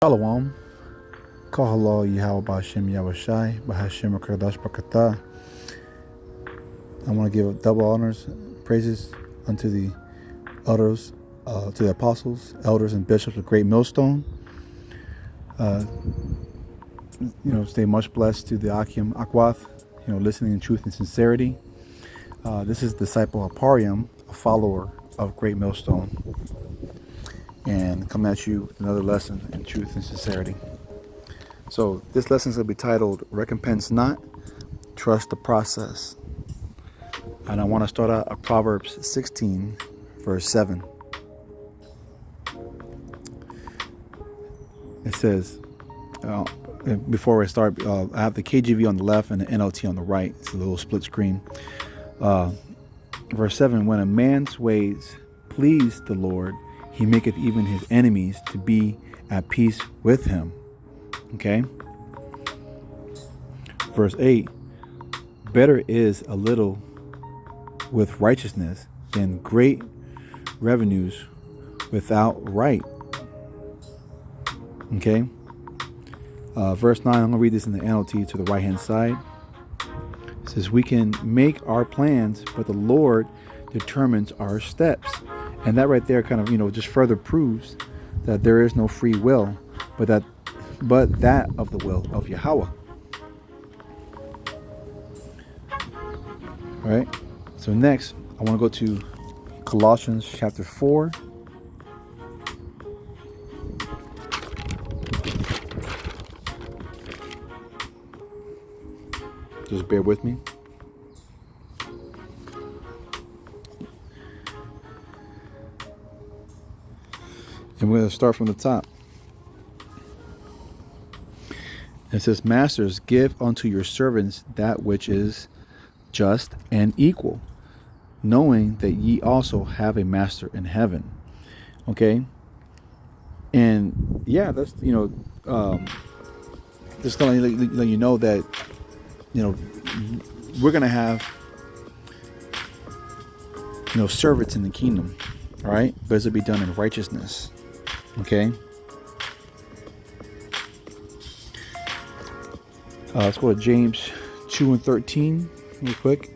Shalom. Kahalo Yahweh Ba'Shem Yahushai Ba'Hashem Karadash Bakata. I want to give double honors, praises unto the elders, to the apostles, elders, and bishops of Great Millstone. Stay much blessed to the Akim Akwath, listening in truth and sincerity. This is Disciple Aparium, a follower of Great Millstone, and come at you with another lesson in truth and sincerity. So this lesson is going to be titled Recompense Not, Trust the Process. And I want to start out at Proverbs 16, verse 7. It says, before I start, I have the KJV on the left and the NLT on the right. It's a little split screen. Verse 7, when a man's ways please the Lord, he maketh even his enemies to be at peace with him. Okay. Verse 8, better is a little with righteousness than great revenues without right. Okay. Verse 9, I'm going to read this in the NLT to the right hand side. It says, we can make our plans, but the Lord determines our steps. And that right there kind of, just further proves that there is no free will, but that of the will of Yahweh. All right. So next, I want to go to Colossians chapter 4. Just bear with me. And we're going to start from the top. It says, masters, give unto your servants that which is just and equal, knowing that ye also have a master in heaven. Okay. And yeah, that's, just going to let you know that, we're going to have, servants in the kingdom. All right. But it's to be done in righteousness. Okay. Let's go to James 2 and 13 real quick.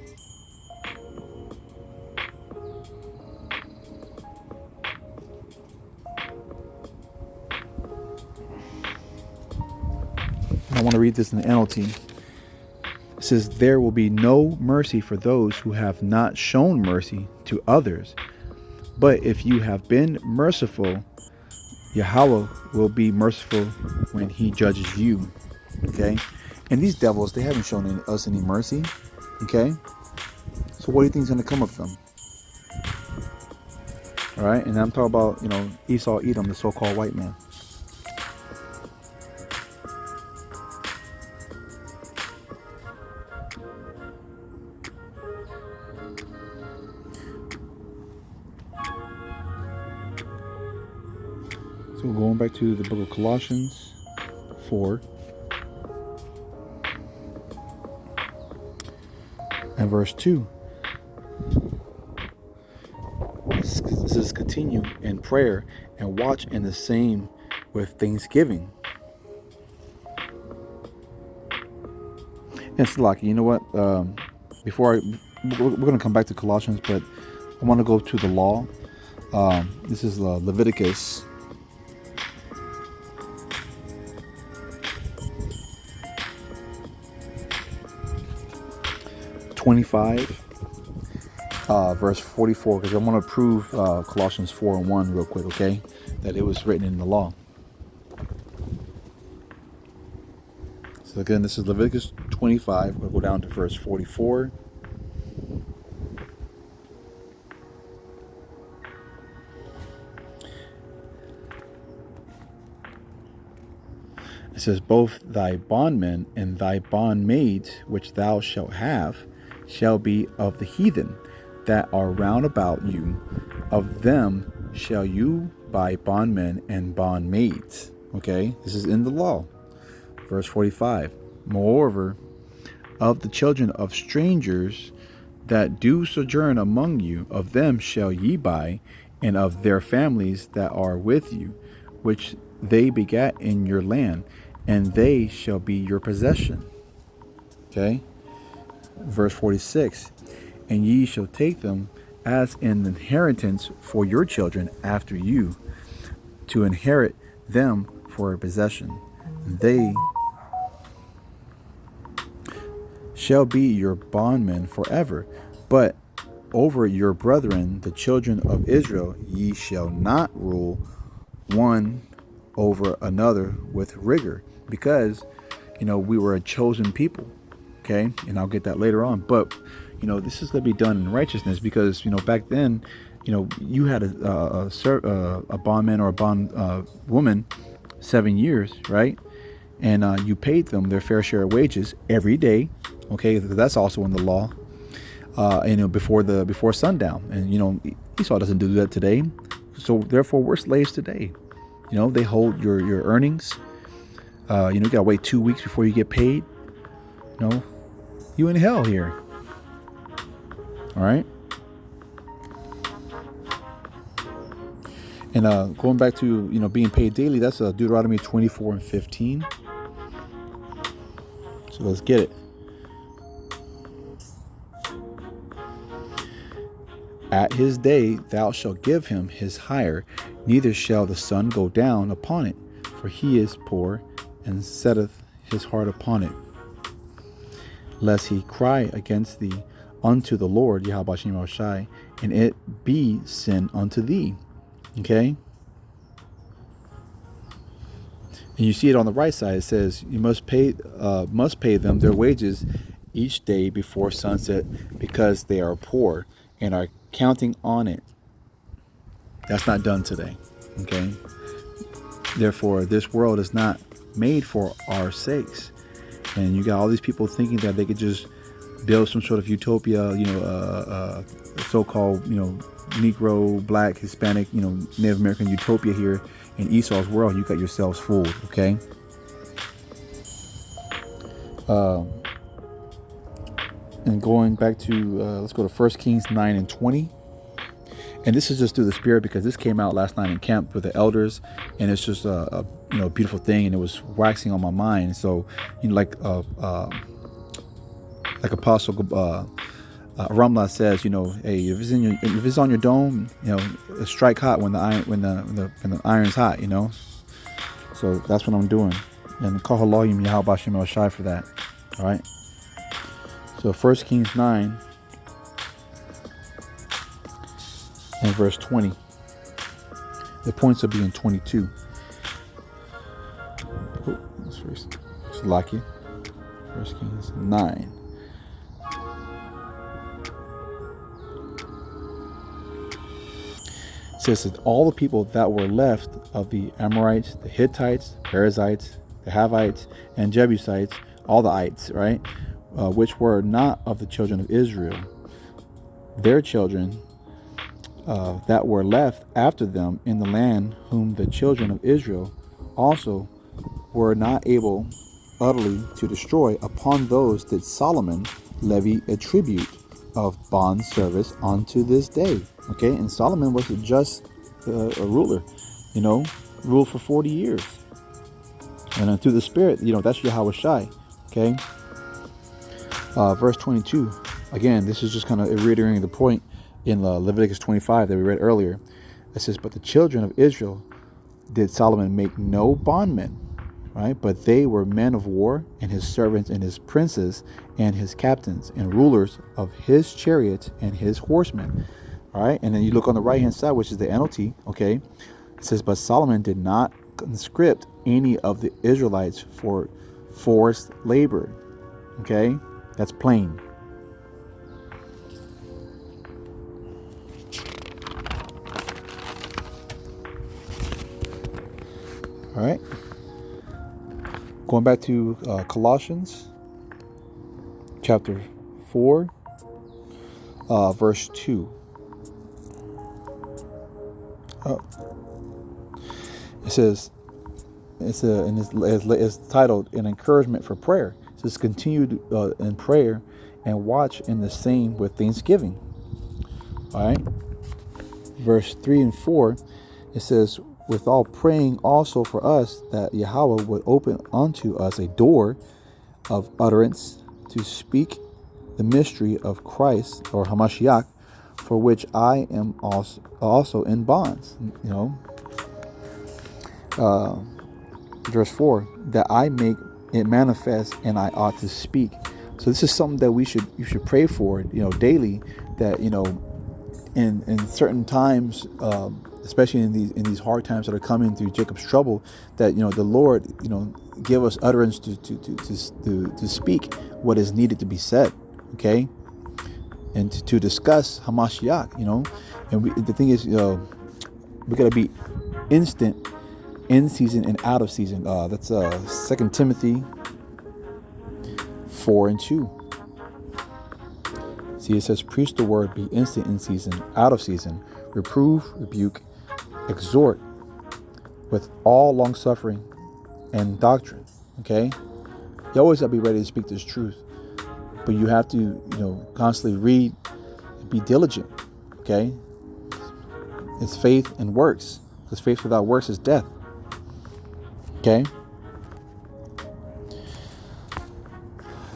I want to read this in the NLT. It says, there will be no mercy for those who have not shown mercy to others. But if you have been merciful, Yahweh will be merciful when he judges you. Okay. And these devils, they haven't shown us any mercy. Okay. So what do you think is going to come of them? All right. And I'm talking about, Esau, Edom, the so-called white man. So we're going back to the book of Colossians 4 and verse 2. This says, continue in prayer and watch in the same with thanksgiving. And it's lucky. You know what? We're going to come back to Colossians, but I want to go to the law. This is Leviticus 25, verse 44, because I want to prove Colossians 4 and 1 real quick, okay? That it was written in the law. So again, this is Leviticus 25. We'll go down to verse 44. It says, both thy bondmen and thy bondmaids, which thou shalt have, shall be of the heathen that are round about you. Of them shall you buy bondmen and bondmaids. Okay, this is in the law. Verse 45. Moreover, of the children of strangers that do sojourn among you, of them shall ye buy, and of their families that are with you, which they begat in your land, and they shall be your possession. Okay? Verse 46. And ye shall take them as an inheritance for your children after you, to inherit them for a possession. They shall be your bondmen forever. But over your brethren, the children of Israel, ye shall not rule one over another with rigor, because we were a chosen people. Okay, and I'll get that later on. But this is going to be done in righteousness, because back then, you had a bondman or a bond woman 7 years, right? And you paid them their fair share of wages every day. Okay, that's also in the law. Before sundown, and Esau doesn't do that today. So therefore, we're slaves today. They hold your earnings. You gotta wait 2 weeks before you get paid. You in hell here. All right. And going back to being paid daily, that's Deuteronomy 24:15. So let's get it. At his day thou shalt give him his hire, neither shall the sun go down upon it, for he is poor, and setteth his heart upon it, lest he cry against thee unto the Lord, Yahweh Shem Shai, and it be sin unto thee. Okay? And you see it on the right side. It says you must pay them their wages each day before sunset, because they are poor and are counting on it. That's not done today. Okay? Therefore, this world is not made for our sakes. And you got all these people thinking that they could just build some sort of utopia, so-called, Negro, Black, Hispanic, Native American utopia here in Esau's world. You got yourselves fooled, okay? And going back to, let's go to 1 Kings 9:20. And this is just through the Spirit, because this came out last night in camp with the elders, and it's just a beautiful thing, and it was waxing on my mind. So, like Apostle Ramla says, hey, if it's on your dome, strike hot when the iron's hot, So that's what I'm doing, and call Haloyim Yahweh Bashem El Shai for that. All right. So 1 Kings 9 and verse 20. The points will be in 22. Oh, that's first. Salaki. 1 Kings 9. It says that all the people that were left of the Amorites, the Hittites, Perizzites, the Havites, and Jebusites, all the ites, right, which were not of the children of Israel, their children that were left after them in the land, whom the children of Israel also were not able utterly to destroy, upon those did Solomon levy a tribute of bond service unto this day. Okay, and Solomon was a just a ruler, ruled for 40 years. And then through the Spirit, that's Yahweh Shai. Okay. Verse 22. Again, this is just kind of reiterating the point in Leviticus 25 that we read earlier. It says, but the children of Israel did Solomon make no bondmen, right? But they were men of war, and his servants, and his princes, and his captains, and rulers of his chariots, and his horsemen. All right, and then you look on the right-hand side, which is the NLT, okay? It says, but Solomon did not conscript any of the Israelites for forced labor. Okay? That's plain. All right. Going back to Colossians chapter 4, verse 2. It says, it's titled An Encouragement for Prayer. It says, continue in prayer and watch in the same with thanksgiving. All right. Verse 3 and 4, it says, withal praying also for us that Yahweh would open unto us a door of utterance to speak the mystery of Christ or Hamashiach, for which I am also in bonds. Verse 4, that I make it manifest and I ought to speak. So this is something that you should pray for, daily, that, in certain times, especially in these hard times that are coming through Jacob's trouble, that, the Lord, give us utterance to speak what is needed to be said, okay? And to discuss Hamashiach, and the thing is, we got to be instant in season and out of season. That's 2 Timothy 4:2. See, it says, preach the word, be instant in season, out of season, reprove, rebuke, exhort with all long suffering and doctrine. Okay, you always got to be ready to speak this truth, but you have to constantly read, be diligent. Okay, it's faith and works, because faith without works is death. Okay,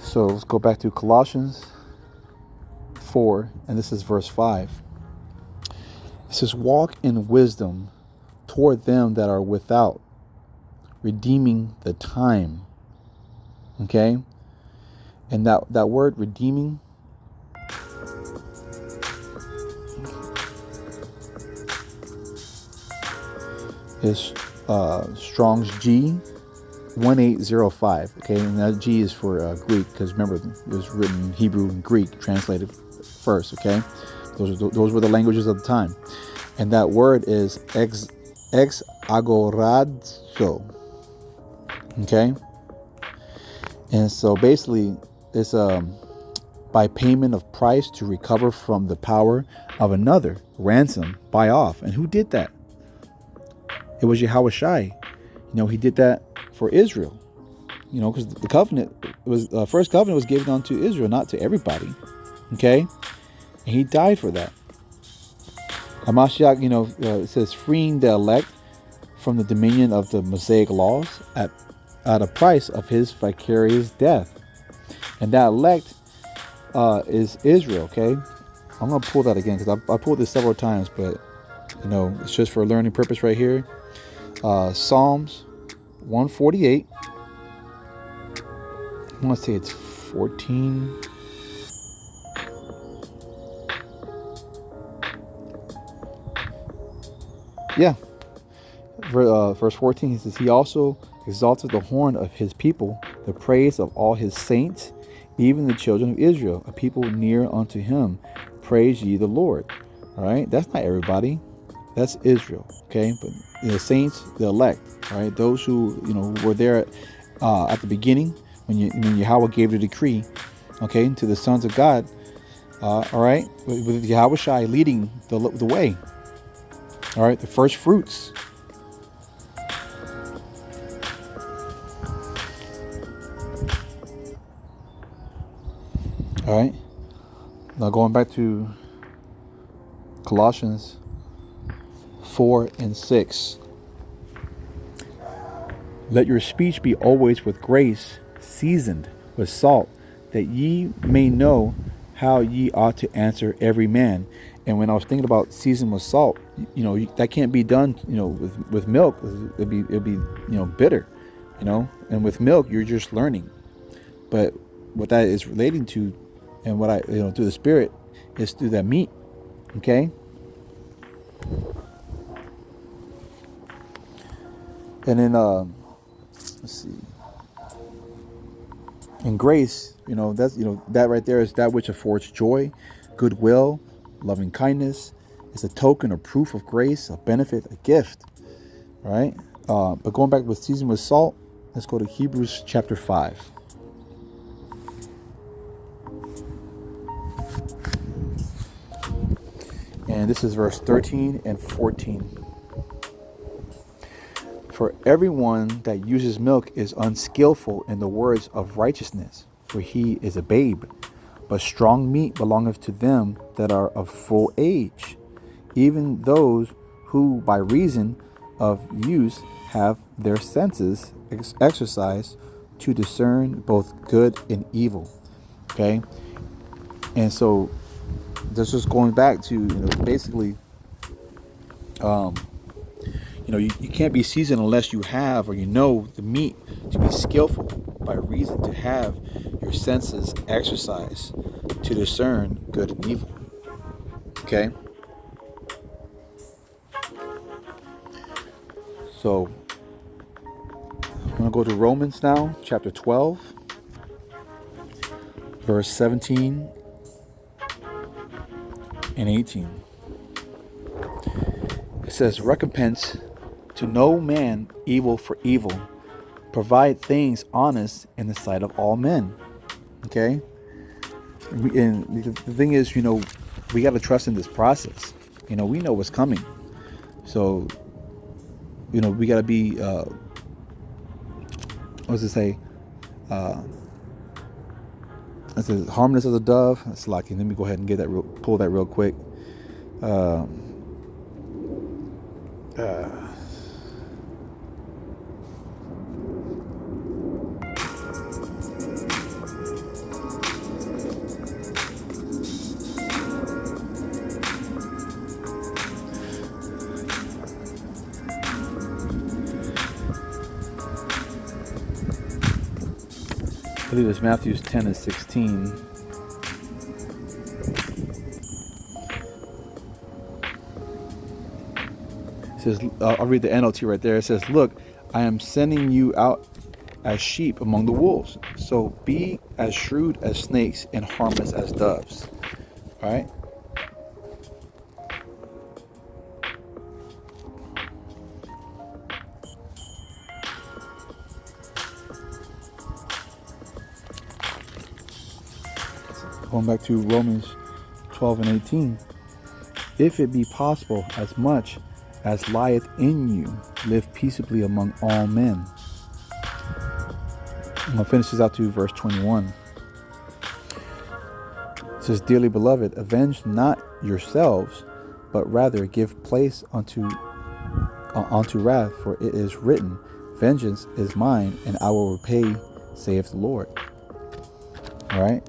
so let's go back to Colossians 4, and this is verse 5. It says, walk in wisdom toward them that are without, redeeming the time. Okay, and that word redeeming is Strong's G 1805. Okay, and that G is for Greek, because remember, it was written in Hebrew and Greek, translated first. Okay, those were the languages of the time, and that word is ex agorazo. Okay, and so basically it's by payment of price to recover from the power of another, ransom, buy off. And who did that? It was Yahweh Shai. He did that for Israel. Because the covenant was first covenant was given unto Israel, not to everybody. Okay, and he died for that. Hamashiach, it says, freeing the elect from the dominion of the Mosaic laws at a price of his vicarious death. And that elect is Israel. Okay, I'm gonna pull that again, because I pulled this several times, but it's just for a learning purpose right here. Psalms 148. I want to say it's 14. Yeah. Verse 14, he says, he also exalted the horn of his people, the praise of all his saints, even the children of Israel, a people near unto him. Praise ye the Lord. All right, that's not everybody. That's Israel. Okay, but the saints, the elect, all right, those who were there at the beginning when Yahweh gave the decree, okay, to the sons of God. All right, with Yahweh Shai leading the way. All right, the first fruits. All right, now going back to Colossians 4 and 6. Let your speech be always with grace, seasoned with salt, that ye may know how ye ought to answer every man. And when I was thinking about seasoned with salt, that can't be done, with milk. It'd be bitter, and with milk you're just learning. But what that is relating to, and what I through the Spirit, is through that meat. Okay. And then let's see. In grace, that's that right there is that which affords joy, goodwill, loving kindness. It's a token or proof of grace, a benefit, a gift. All right. But going back with seasoned with salt, let's go to Hebrews chapter 5. And this is verse 13 and 14. For everyone that uses milk is unskillful in the words of righteousness, for he is a babe. But strong meat belongeth to them that are of full age, even those who by reason of use have their senses exercised to discern both good and evil. Okay, and so this is going back to basically, you can't be seasoned unless you have or the meat to be skillful by reason to have your senses exercised to discern good and evil. Okay, so I'm going to go to Romans now, chapter 12, verse 17 and 18. It says, "Recompense to no man evil for evil. Provide things honest in the sight of all men." Okay? And the thing is, we got to trust in this process. We know what's coming. So, we got to be, what does it say? It says, harmless as a dove. It's like, let me go ahead and pull that real quick. I believe it's Matthew 10 and 16. It says, I'll read the NLT right there. It says, "Look, I am sending you out as sheep among the wolves. So be as shrewd as snakes and harmless as doves." All right. Going back to Romans 12 and 18. "If it be possible, as much as lieth in you, live peaceably among all men." I'm going to finish this out to verse 21. It says, "Dearly beloved, avenge not yourselves, but rather give place unto wrath, for it is written, Vengeance is mine, and I will repay, saith the Lord." All right.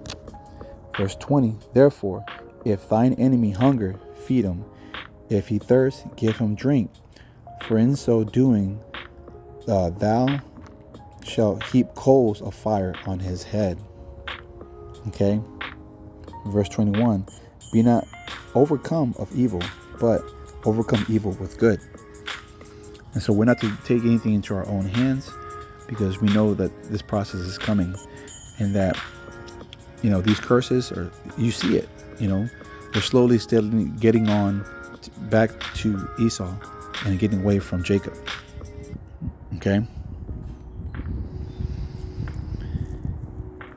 Verse 20. "Therefore, if thine enemy hunger, feed him. If he thirst, give him drink. For in so doing, thou shalt heap coals of fire on his head." Okay. Verse 21. "Be not overcome of evil, but overcome evil with good." And so we're not to take anything into our own hands, because we know that this process is coming, and that these curses you see it. They're slowly steadily getting on back to Esau and getting away from Jacob. Okay.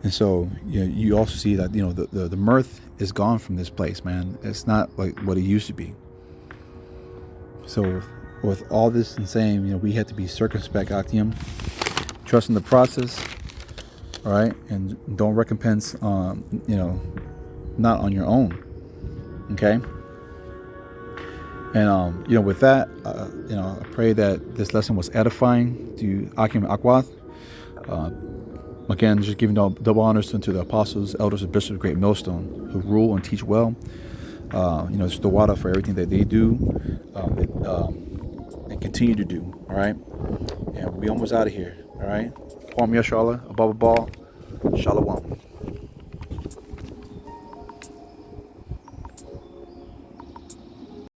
And so you also see that the mirth is gone from this place, man. It's not like what it used to be. So with all this and saying, we have to be circumspect, Actium, trust in the process. All right, and don't recompense, not on your own. Okay. And with that, I pray that this lesson was edifying to Akim Akwath. Again, just giving double honors to the apostles, elders, and bishops of Great Millstone, who rule and teach well. It's the water for everything that they do, and continue to do. All right, and we'll be almost out of here. All right. Kwam Yashala, above a ball, Shalom.